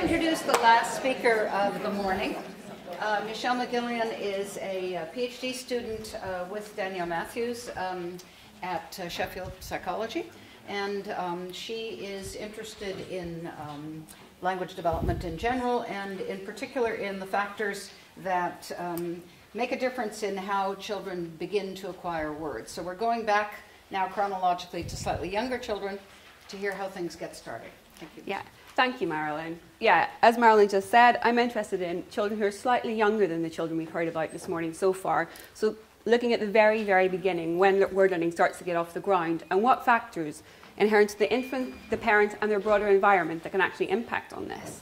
introduce the last speaker of the morning. Michelle McGillion is a PhD student with Danielle Matthews at Sheffield Psychology, and she is interested in language development in general, and in particular in the factors that make a difference in how children begin to acquire words. So we're going back now chronologically to slightly younger children to hear how things get started. Thank you. Yeah, thank you, Marilyn. Yeah, as Marilyn just said, I'm interested in children who are slightly younger than the children we've heard about this morning so far. So looking at the very, very beginning, when word learning starts to get off the ground, and what factors inherent to the infant, the parent, and their broader environment that can actually impact on this.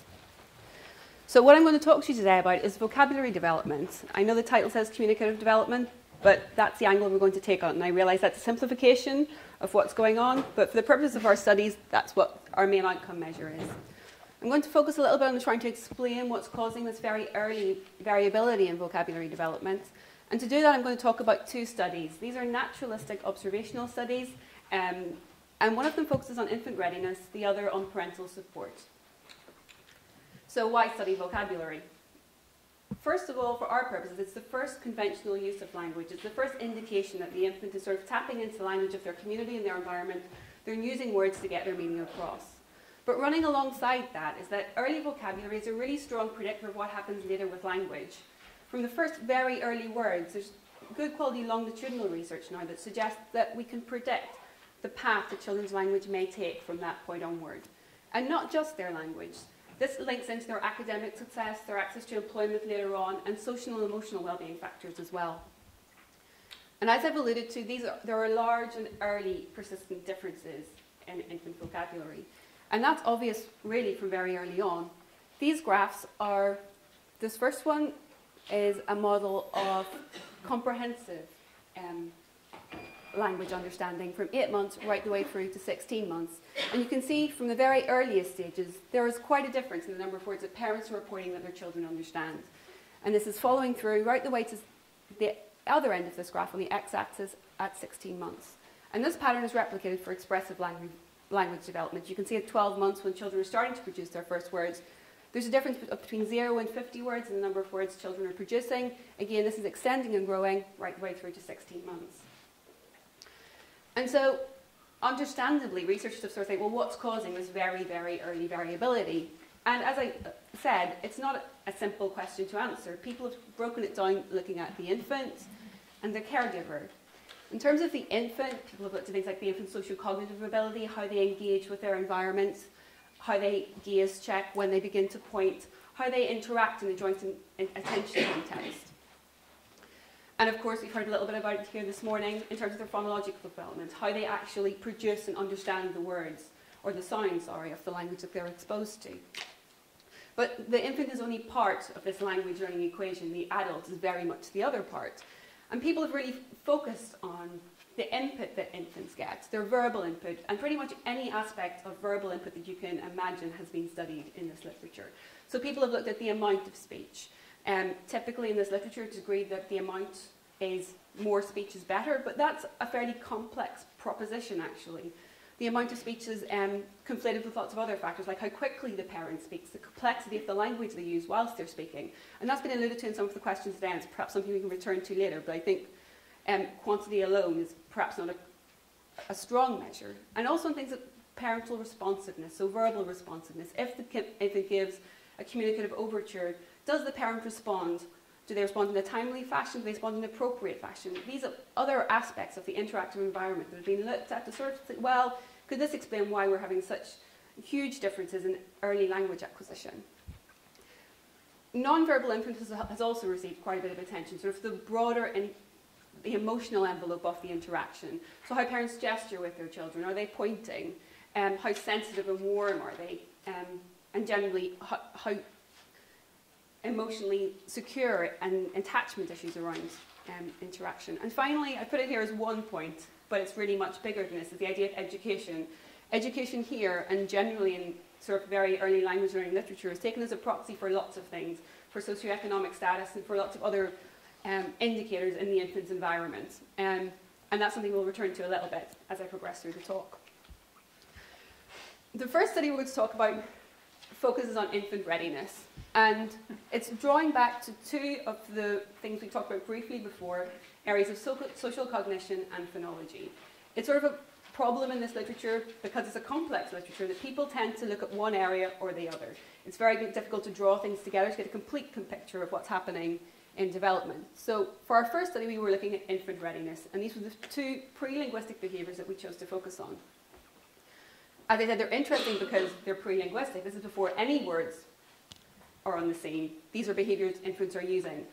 So what I'm going to talk to you today about is vocabulary development. I know the title says communicative development, but that's the angle we're going to take on it. And I realise that's a simplification of what's going on, but for the purpose of our studies, that's what our main outcome measure is. I'm going to focus a little bit on trying to explain what's causing this very early variability in vocabulary development. And to do that, I'm going to talk about two studies. These are naturalistic observational studies, and one of them focuses on infant readiness, the other on parental support. So why study vocabulary? First of all, for our purposes, it's the first conventional use of language. It's the first indication that the infant is sort of tapping into the language of their community and their environment. They're using words to get their meaning across. But running alongside that is that early vocabulary is a really strong predictor of what happens later with language. From the first very early words, there's good quality longitudinal research now that suggests that we can predict the path that children's language may take from that point onward. And not just their language. This links into their academic success, their access to employment later on, and social and emotional well-being factors as well. And as I've alluded to, there are large and early persistent differences in infant vocabulary. And that's obvious really from very early on. These graphs are, this first one is a model of comprehensive language understanding from 8 months right the way through to 16 months. And you can see from the very earliest stages, there is quite a difference in the number of words that parents are reporting that their children understand. And this is following through right the way to the other end of this graph on the x-axis at 16 months. And this pattern is replicated for expressive language development. You can see at 12 months when children are starting to produce their first words, there's a difference between 0 and 50 words in the number of words children are producing. Again, this is extending and growing right the way through to 16 months. And so, understandably, researchers have sort of said, well, what's causing this very, very early variability? And as I said, it's not a simple question to answer. People have broken it down looking at the infant and the caregiver. In terms of the infant, people have looked at things like the infant's socio-cognitive ability, how they engage with their environment, how they gaze check when they begin to point, how they interact in a joint attention context. And of course, we've heard a little bit about it here this morning in terms of their phonological development, how they actually produce and understand the words, or the sounds, sorry, of the language that they're exposed to. But the infant is only part of this language learning equation. The adult is very much the other part. And people have really focused on the input that infants get, their verbal input, and pretty much any aspect of verbal input that you can imagine has been studied in this literature. So people have looked at the amount of speech. Typically in this literature it's agreed that the amount is more speech is better, but that's a fairly complex proposition actually. The amount of speech is conflated with lots of other factors, like how quickly the parent speaks, the complexity of the language they use whilst they're speaking. And that's been alluded to in some of the questions today, and it's perhaps something we can return to later, but I think quantity alone is perhaps not a strong measure. And also in things like parental responsiveness, so verbal responsiveness. If it gives a communicative overture, does the parent respond? Do they respond in a timely fashion? Do they respond in an appropriate fashion? These are other aspects of the interactive environment that have been looked at to sort of think, well, could this explain why we're having such huge differences in early language acquisition? Non-verbal infant has also received quite a bit of attention, sort of the broader and the emotional envelope of the interaction. So how parents gesture with their children, are they pointing? How sensitive and warm are they? And generally, how emotionally secure and attachment issues around interaction. And finally, I put it here as one point, but it's really much bigger than this, is the idea of education. Education here, and generally in sort of very early language learning literature, is taken as a proxy for lots of things, for socioeconomic status and for lots of other indicators in the infant's environment. And that's something we'll return to a little bit as I progress through the talk. The first study we're going to talk about focuses on infant readiness. And it's drawing back to two of the things we talked about briefly before, areas of social cognition and phonology. It's sort of a problem in this literature, because it's a complex literature, that people tend to look at one area or the other. It's very difficult to draw things together to get a complete picture of what's happening in development. So for our first study, we were looking at infant readiness, and these were the two pre-linguistic behaviours that we chose to focus on. As I said, they're interesting because they're pre-linguistic. This is before any words are on the scene. These are behaviours infants are using.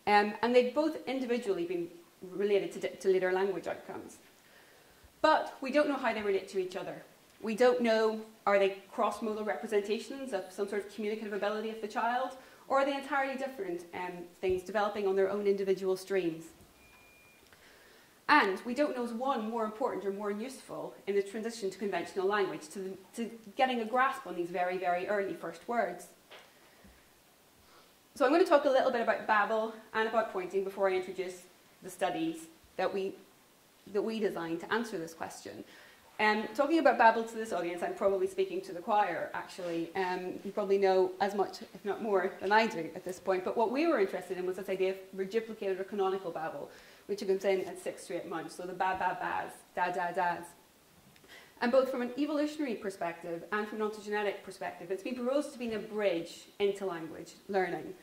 And they've both individually been related to later language outcomes. But we don't know how they relate to each other. We don't know, are they cross-modal representations of some sort of communicative ability of the child, or are they entirely different things developing on their own individual streams? And we don't know, is one more important or more useful in the transition to conventional language, to getting a grasp on these very, very early first words. So I'm going to talk a little bit about babble and about pointing before I introduce the studies that we designed to answer this question. Talking about babble to this audience, I'm probably speaking to the choir, actually. You probably know as much, if not more, than I do at this point. But what we were interested in was this idea of reduplicated or canonical babble, which comes in at 6 to 8 months. So the ba-ba-bas, da-da-das. And both from an evolutionary perspective and from an ontogenetic perspective, it's been proposed to be a bridge into language learning.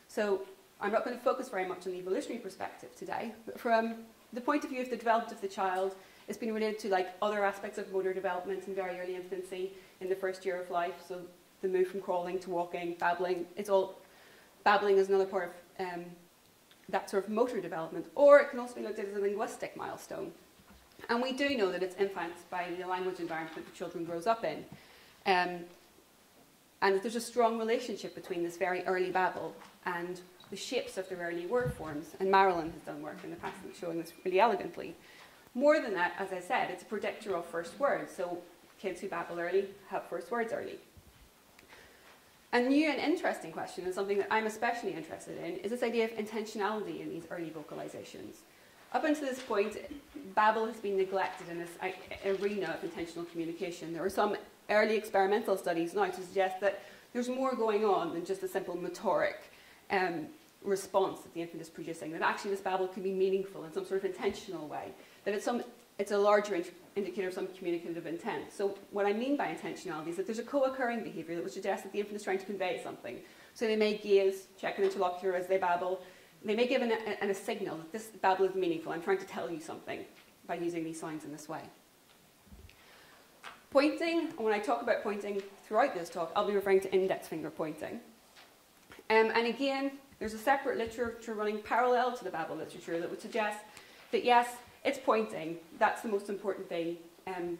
So I'm not going to focus very much on the evolutionary perspective today, but from the point of view of the development of the child, it's been related to like other aspects of motor development in very early infancy in the first year of life. So the move from crawling to walking, babbling, babbling is another part of that sort of motor development. Or it can also be looked at as a linguistic milestone. And we do know that it's influenced by the language environment that the children grows up in. And there's a strong relationship between this very early babble and the shapes of their early word forms. And Marilyn has done work in the past showing this really elegantly. More than that, as I said, it's a predictor of first words. So kids who babble early have first words early. A new and interesting question, and something that I'm especially interested in, is this idea of intentionality in these early vocalizations. Up until this point, babble has been neglected in this arena of intentional communication. There are some early experimental studies now to suggest that there's more going on than just a simple motoric response that the infant is producing, that actually this babble can be meaningful in some sort of intentional way, that it's a larger indicator of some communicative intent. So what I mean by intentionality is that there's a co-occurring behaviour that would suggest that the infant is trying to convey something. So they may gaze, check an interlocutor as they babble. They may give a signal that this babble is meaningful. I'm trying to tell you something by using these signs in this way. Pointing, and when I talk about pointing throughout this talk, I'll be referring to index finger pointing. And again, there's a separate literature running parallel to the babble literature that would suggest that yes, it's pointing. That's the most important thing in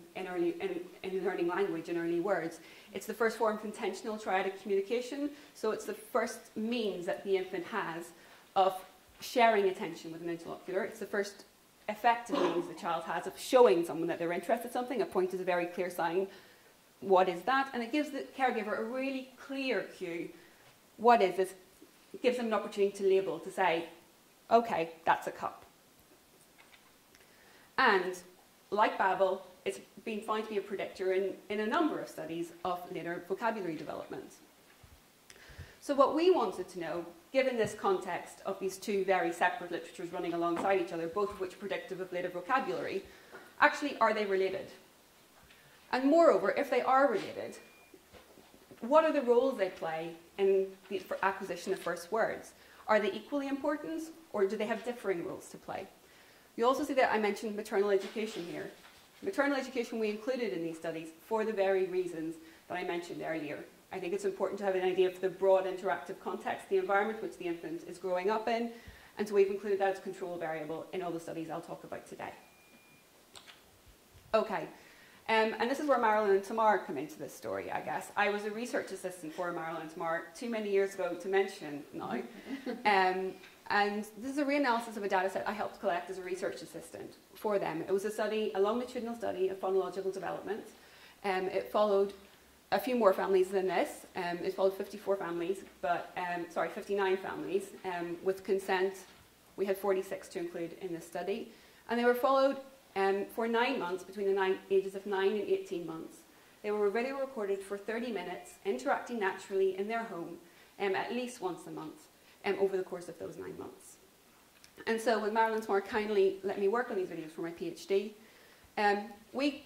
learning language and early words. It's the first form of intentional triadic communication, so it's the first means that the infant has of sharing attention with an interlocutor. It's the first effective means the child has of showing someone that they're interested in something. A point is a very clear sign. What is that? And it gives the caregiver a really clear cue. What is this? It gives them an opportunity to label, to say, okay, that's a cup. And like babble, it's been found to be a predictor in a number of studies of later vocabulary development. So what we wanted to know, given this context of these two very separate literatures running alongside each other, both of which are predictive of later vocabulary, actually, are they related? And moreover, if they are related, what are the roles they play in the acquisition of first words? Are they equally important, or do they have differing roles to play? You also see that I mentioned maternal education here. Maternal education we included in these studies for the very reasons that I mentioned earlier. I think it's important to have an idea of the broad interactive context, the environment which the infant is growing up in, and so we've included that as a control variable in all the studies I'll talk about today. Okay, and this is where Marilyn and Tamar come into this story, I guess. I was a research assistant for Marilyn and Tamar too many years ago to mention now. And this is a reanalysis of a data set I helped collect as a research assistant for them. It was a study, a longitudinal study of phonological development. It followed a few more families than this. It followed 54 families, 59 families. With consent, we had 46 to include in this study. And they were followed for 9 months, between the ages of 9 and 18 months. they were video recorded for 30 minutes, interacting naturally in their home at least once a month over the course of those 9 months. And so when Marilyn Smart kindly let me work on these videos for my PhD, we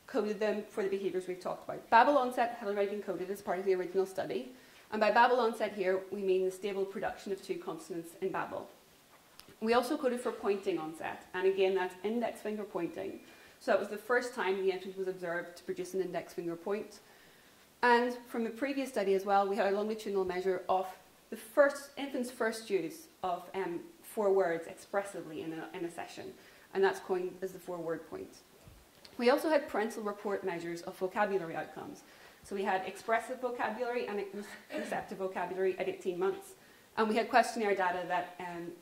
coded them for the behaviours we've talked about. Babble onset had already been coded as part of the original study. And by babble onset here, we mean the stable production of 2 consonants in babble. We also coded for pointing onset, and again, that's index finger pointing. So that was the first time the infant was observed to produce an index finger point. And from the previous study as well, we had a longitudinal measure of the infant's first use of 4 words expressively in a session, and that's coined as the 4-word point. We also had parental report measures of vocabulary outcomes. So we had expressive vocabulary and receptive vocabulary at 18 months. And we had questionnaire data that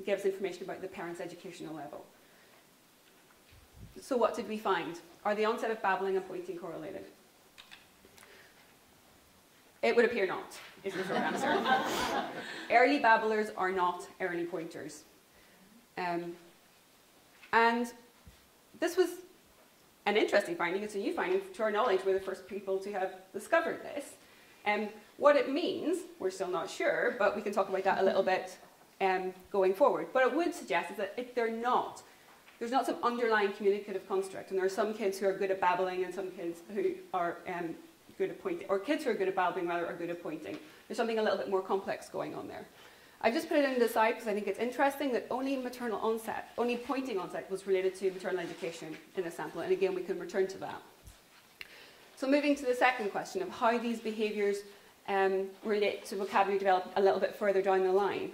gives information about the parent's educational level. So what did we find? Are the onset of babbling and pointing correlated? It would appear not, is the short answer. Early babblers are not early pointers. And this was an interesting finding. It's a new finding. To our knowledge, we're the first people to have discovered this. What it means, we're still not sure, but we can talk about that a little bit going forward. What it would suggest is that if there's not some underlying communicative construct, and there are some kids who are good at babbling and some kids who are good at pointing, or kids who are good at babbling rather are good at pointing. There's something a little bit more complex going on there. I've just put it in the side because I think it's interesting that only pointing onset was related to maternal education in the sample, and again we can return to that. So moving to the second question of how these behaviours relate to vocabulary development a little bit further down the line.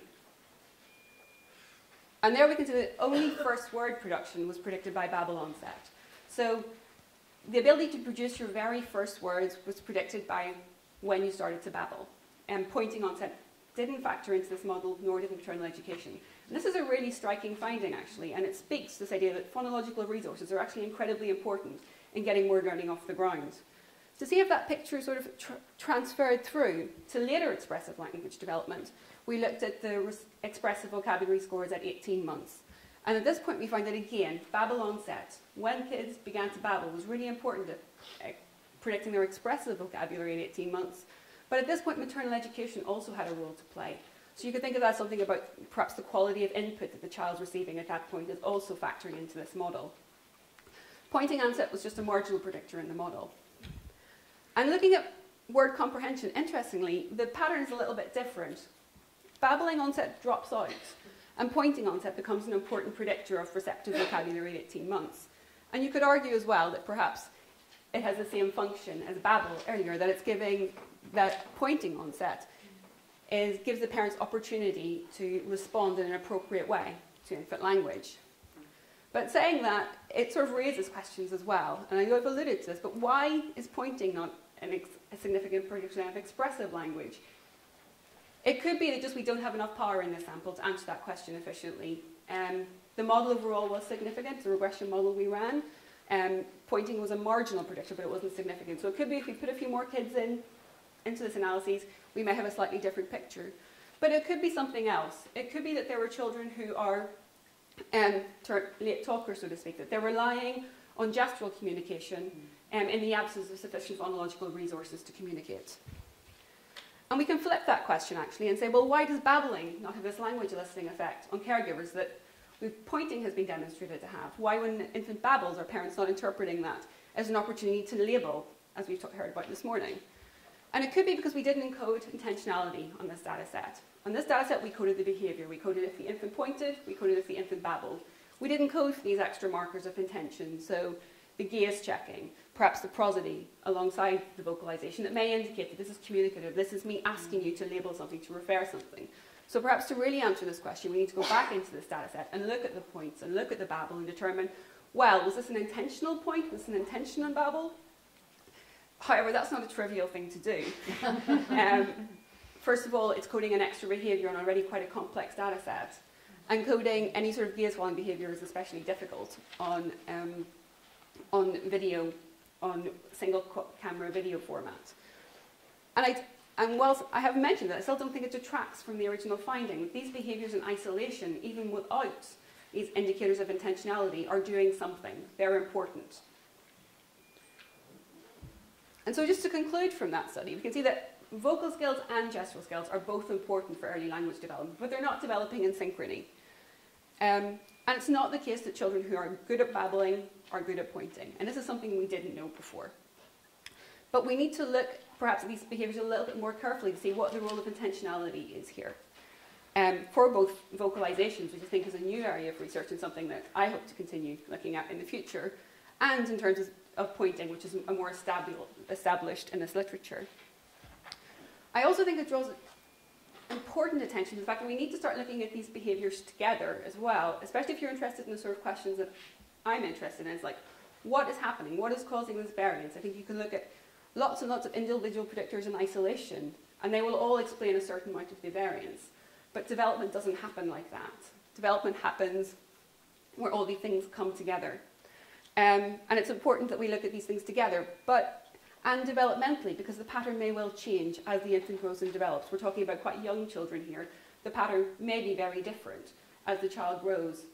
And there we can see that only first word production was predicted by babble onset. So the ability to produce your very first words was predicted by when you started to babble. And pointing onset didn't factor into this model, nor did maternal education. And this is a really striking finding, actually, and it speaks to this idea that phonological resources are actually incredibly important in getting word learning off the ground. To see if that picture sort of transferred through to later expressive language development, we looked at the expressive vocabulary scores at 18 months. And at this point, we find that, again, babble onset, when kids began to babble, was really important at predicting their expressive vocabulary at 18 months. But at this point, maternal education also had a role to play. So you could think of that as something about perhaps the quality of input that the child's receiving at that point is also factoring into this model. Pointing onset was just a marginal predictor in the model. And looking at word comprehension, interestingly, the pattern is a little bit different. Babbling onset drops out, and pointing onset becomes an important predictor of receptive vocabulary at 18 months. And you could argue as well that perhaps it has the same function as babble earlier, that it's giving that pointing onset gives the parents opportunity to respond in an appropriate way to infant language. But saying that, it sort of raises questions as well. And I know I've alluded to this, but why is pointing not a significant prediction of expressive language? It could be that just we don't have enough power in this sample to answer that question efficiently. The model overall was significant, the regression model we ran. Pointing was a marginal predictor, but it wasn't significant. So it could be if we put a few more kids into this analysis, we may have a slightly different picture. But it could be something else. It could be that there were children who are late talkers, so to speak, that they're relying on gestural communication in the absence of sufficient phonological resources to communicate. And we can flip that question, actually, and say, well, why does babbling not have this language eliciting effect on caregivers that pointing has been demonstrated to have? Why, when an infant babbles, are parents not interpreting that as an opportunity to label, as we've heard about this morning? And it could be because we didn't encode intentionality on this data set. On this data set, we coded the behaviour. We coded if the infant pointed, we coded if the infant babbled. We didn't code for these extra markers of intention, so the gaze checking, perhaps the prosody alongside the vocalization that may indicate that this is communicative, this is me asking you to label something, to refer something. So perhaps to really answer this question, we need to go back into this data set and look at the points and look at the babble and determine, well, was this an intentional point? Was this an intentional babble? However, that's not a trivial thing to do. First of all, it's coding an extra behaviour on already quite a complex data set. And coding any sort of gaze-following behaviour is especially difficult on video, on single camera video format. And whilst I have mentioned that, I still don't think it detracts from the original finding. These behaviours in isolation, even without these indicators of intentionality, are doing something. They're important. And so just to conclude from that study, we can see that vocal skills and gestural skills are both important for early language development, but they're not developing in synchrony. And it's not the case that children who are good at babbling are good at pointing. And this is something we didn't know before. But we need to look perhaps at these behaviours a little bit more carefully to see what the role of intentionality is here. For both vocalizations, which I think is a new area of research and something that I hope to continue looking at in the future, and in terms of pointing, which is a more established in this literature. I also think it draws important attention to the fact that we need to start looking at these behaviours together as well, especially if you're interested in the sort of questions that I'm interested in. It's like, what is happening? What is causing this variance? I think you can look at lots and lots of individual predictors in isolation, and they will all explain a certain amount of the variance. But development doesn't happen like that. Development happens where all these things come together. And it's important that we look at these things together, and developmentally, because the pattern may well change as the infant grows and develops. We're talking about quite young children here. The pattern may be very different as the child grows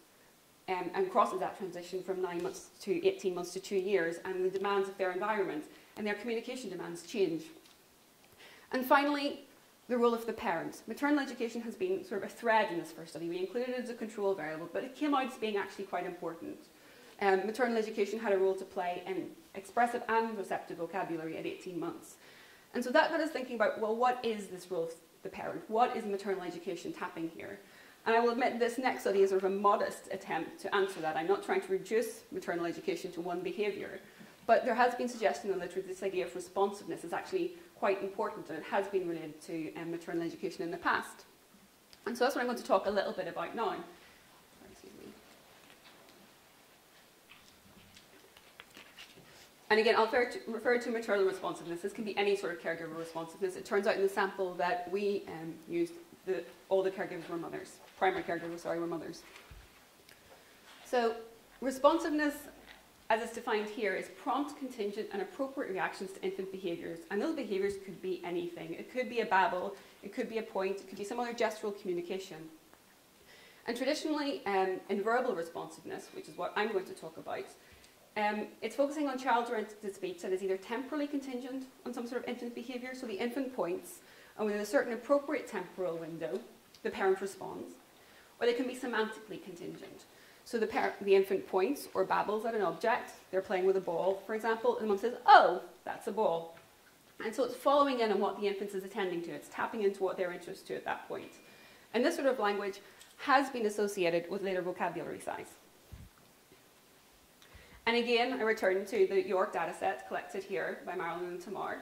and crosses that transition from 9 months to 18 months to 2 years, and the demands of their environment and their communication demands change. And finally, the role of the parent. Maternal education has been sort of a thread in this first study. We included it as a control variable, but it came out as being actually quite important. Maternal education had a role to play in expressive and receptive vocabulary at 18 months. And so that got us thinking about, well, what is this role of the parent? What is maternal education tapping here? And I will admit this next study is sort of a modest attempt to answer that. I'm not trying to reduce maternal education to one behaviour, but there has been suggestion in the literature that this idea of responsiveness is actually quite important, and it has been related to maternal education in the past. And so that's what I'm going to talk a little bit about now. And again, I'll refer to maternal responsiveness. This can be any sort of caregiver responsiveness. It turns out in the sample that we used, all the caregivers were mothers. Primary caregivers, were mothers. So responsiveness, as it's defined here, is prompt, contingent, and appropriate reactions to infant behaviours. And those behaviours could be anything. It could be a babble, it could be a point, it could be some other gestural communication. And traditionally, in verbal responsiveness, which is what I'm going to talk about, it's focusing on child-oriented speech that is either temporally contingent on some sort of infant behaviour, so the infant points, and within a certain appropriate temporal window, the parent responds, or they can be semantically contingent. So the infant points or babbles at an object, they're playing with a ball, for example, and the mum says, oh, that's a ball. And so it's following in on what the infant is attending to, it's tapping into what they're interested to at that point. And this sort of language has been associated with later vocabulary size. And again, I return to the York dataset collected here by Marilyn and Tamar.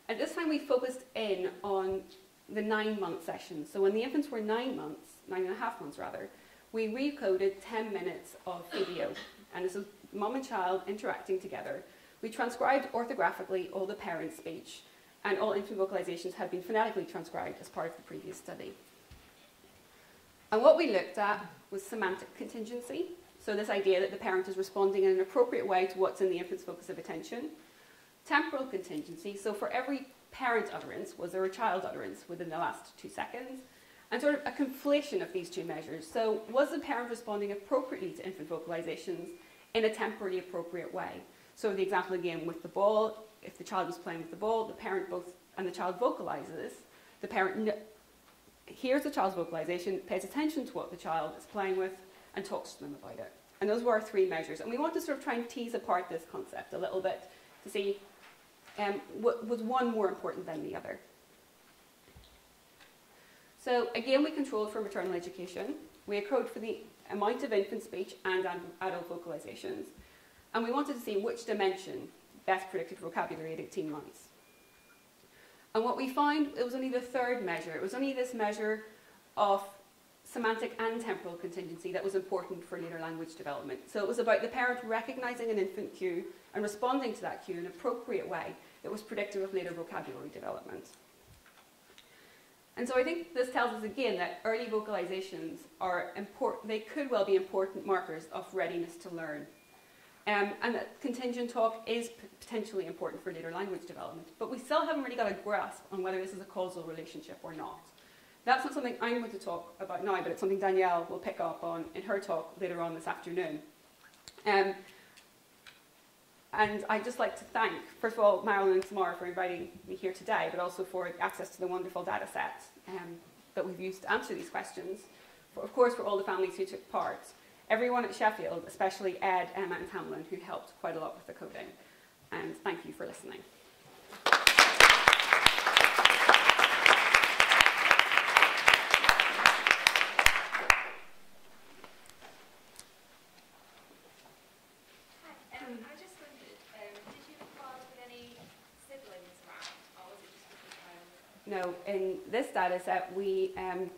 And this time we focused in on the 9-month session. So when the infants were 9 months, 9.5 months rather, we recoded 10 minutes of video. And this is mum and child interacting together. We transcribed orthographically all the parent speech, and all infant vocalizations had been phonetically transcribed as part of the previous study. And what we looked at was semantic contingency. So this idea that the parent is responding in an appropriate way to what's in the infant's focus of attention. Temporal contingency, so for every parent utterance, was there a child utterance within the last 2 seconds? And sort of a conflation of these two measures. So was the parent responding appropriately to infant vocalizations in a temporally appropriate way? So the example again with the ball, if the child was playing with the ball, the parent and the child vocalizes, the parent hears the child's vocalization, pays attention to what the child is playing with, and talks to them about it. And those were our 3 measures. And we want to sort of try and tease apart this concept a little bit to see was one more important than the other. So again, we controlled for maternal education. We accrued for the amount of infant speech and adult vocalizations. And we wanted to see which dimension best predicted vocabulary at 18 months. And what we found, it was only the 3rd measure. It was only this measure of semantic and temporal contingency that was important for later language development. So it was about the parent recognizing an infant cue and responding to that cue in an appropriate way that was predictive of later vocabulary development. And so I think this tells us again that early vocalizations are important, they could well be important markers of readiness to learn. And that contingent talk is potentially important for later language development, but we still haven't really got a grasp on whether this is a causal relationship or not. That's not something I'm going to talk about now, but it's something Danielle will pick up on in her talk later on this afternoon. And I'd just like to thank, first of all, Marilyn and Samara for inviting me here today, but also for access to the wonderful data set that we've used to answer these questions. Of course, for all the families who took part. Everyone at Sheffield, especially Ed, Emma and Hamlin, who helped quite a lot with the coding. And thank you for listening. No, in this data set,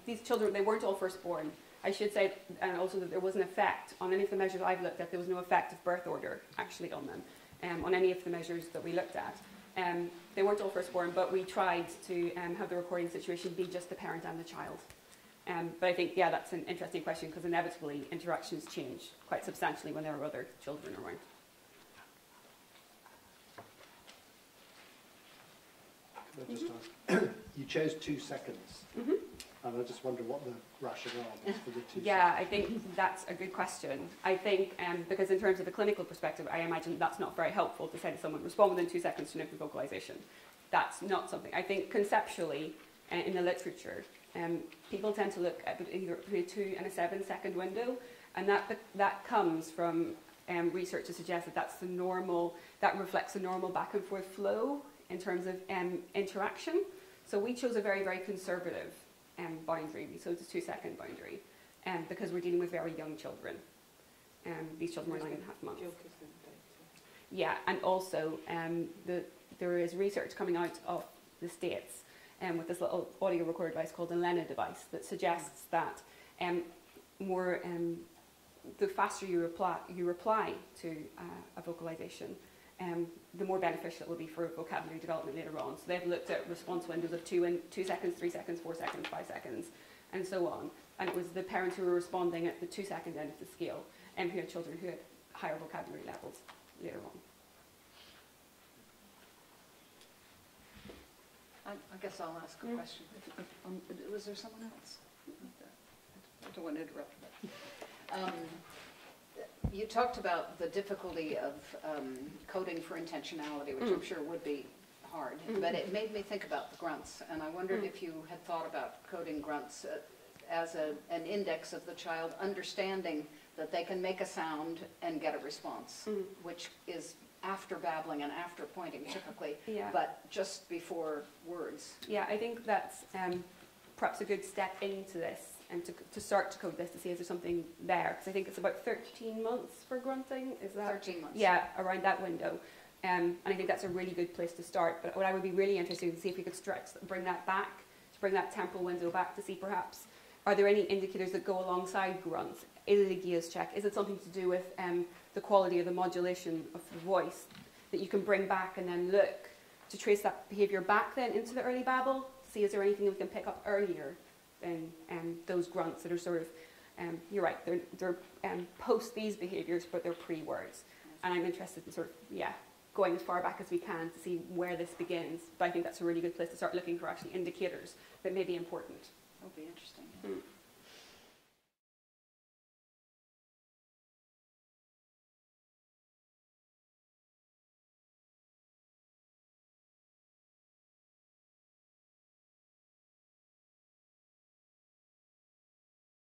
these children, they weren't all firstborn. I should say, and also that there was an effect on any of the measures I've looked at. There was no effect of birth order actually on them, on any of the measures that we looked at. They weren't all firstborn, but we tried to have the recording situation be just the parent and the child. But I think, yeah, that's an interesting question because inevitably interactions change quite substantially when there are other children around. Can I just ask? You chose 2 seconds, and I just wonder what the rationale was for the 2 seconds. Yeah, I think that's a good question. I think because in terms of the clinical perspective, I imagine that's not very helpful to say to someone, respond within 2 seconds to an infant vocalization. That's not something. I think conceptually, in the literature, people tend to look at either between a 2 and a 7-second window, and that comes from research to suggest that that's the normal, that reflects the normal back and forth flow in terms of interaction. So we chose a very, very conservative boundary. We chose a 2-second boundary because we're dealing with very young children. These children were 9.5 months. Yeah, and also there is research coming out of the States with this little audio recorder device called the Lena device that suggests that the faster you reply to a vocalization, the more beneficial it will be for vocabulary development later on. So they've looked at response windows of 2 seconds, 3 seconds, 4 seconds, 5 seconds, and so on. And it was the parents who were responding at the 2-second end of the scale who had children who had higher vocabulary levels later on. I guess I'll ask a question. Was there someone else? I don't want to interrupt. But, you talked about the difficulty of coding for intentionality, which I'm sure would be hard, but it made me think about the grunts, and I wondered if you had thought about coding grunts as an index of the child understanding that they can make a sound and get a response, which is after babbling and after pointing typically, but just before words. Yeah, I think that's perhaps a good step into this and to start to code this to see is there something there, because I think it's about 13 months for grunting. Is that 13 months? Yeah, around that window. And I think that's a really good place to start. But what I would be really interested in is to see if we could bring that back, to bring that temporal window back to see perhaps, are there any indicators that go alongside grunts? Is it a Gies check? Is it something to do with the quality of the modulation of the voice that you can bring back and then look to trace that behaviour back then into the early babble, to see is there anything we can pick up earlier than those grunts that are sort of, you're right, they're post these behaviours, but they're pre-words. And I'm interested in sort of, going as far back as we can to see where this begins. But I think that's a really good place to start looking for actually indicators that may be important. That'll be interesting.